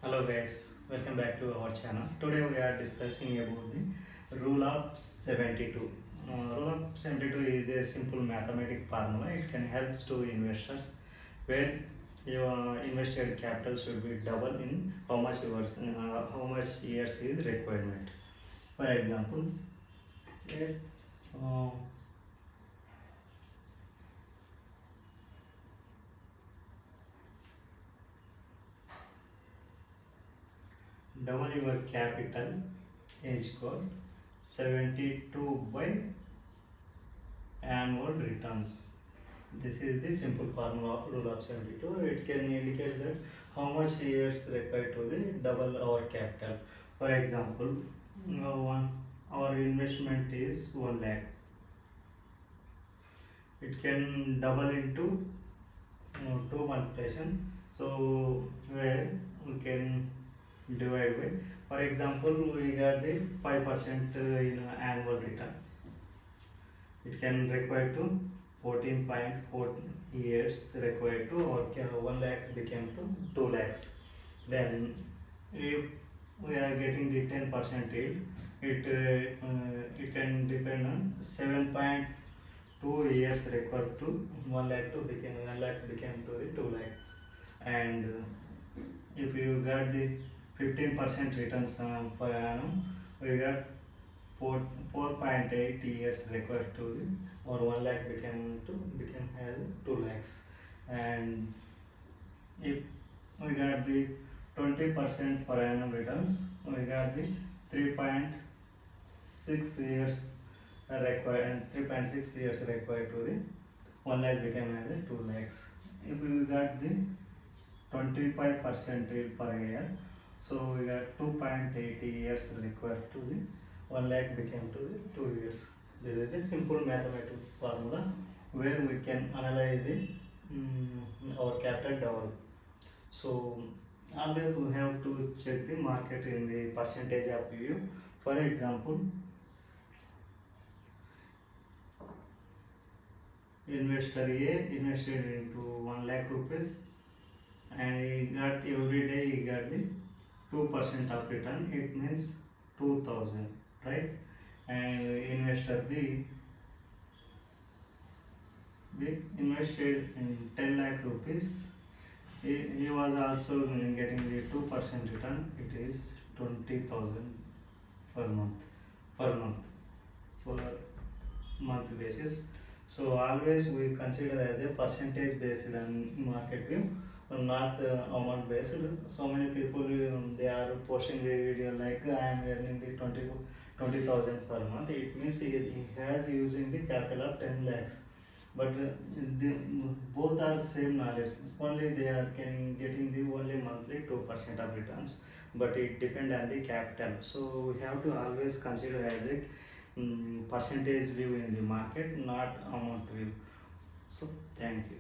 Hello guys, welcome back to our channel. Today we are discussing about the rule of 72. Rule of 72 is a simple mathematical formula. It can help to investors where your invested capital should be double in how much years is requirement. For example, if uh, double your capital is called 72 by annual returns. This is the simple formula of rule of 72. It can indicate that how much years required to the double our capital. For example, our investment is 1 lakh. It can double into 2 multiplication. So where we can divide by. For example, we got the 5% in annual return. It can require to 14.4 years required to, or 1 lakh became to 2 lakhs. Then if we are getting the 10% yield, it can depend on 7.2 years required to 1 lakh to become 1 lakh became to the 2 lakhs. And if you got the 15% returns per annum, we got 4.8 years required to the, or 1 lakh became as 2 lakhs. And if we got the 20% per annum returns, we got the 3.6 years required, and 3.6 years required to the 1 lakh became as 2 lakhs. If we got the 25% yield per year, so we got 2.8 years required to the 1 lakh became to the 2 years. This is the simple mathematical formula where we can analyze the our capital double. So always we have to check the market in the percentage of view. For example, investor A invested into 1 lakh rupees and he got every day he got the 2% of return. It means 2000, right? And investor B invested in 10 lakh rupees. He was also getting the 2% return. It is 20,000 per month, per month, for month basis. So always we consider as a percentage based on market view, not amount based. So many people they are posting the video like I am earning the 20,000 per month. It means he has using the capital of 10 lakhs. But both are same knowledge. Only they are getting the only monthly 2% of returns. But it depend on the capital. So we have to always consider as a percentage view in the market, not amount view. So thank you.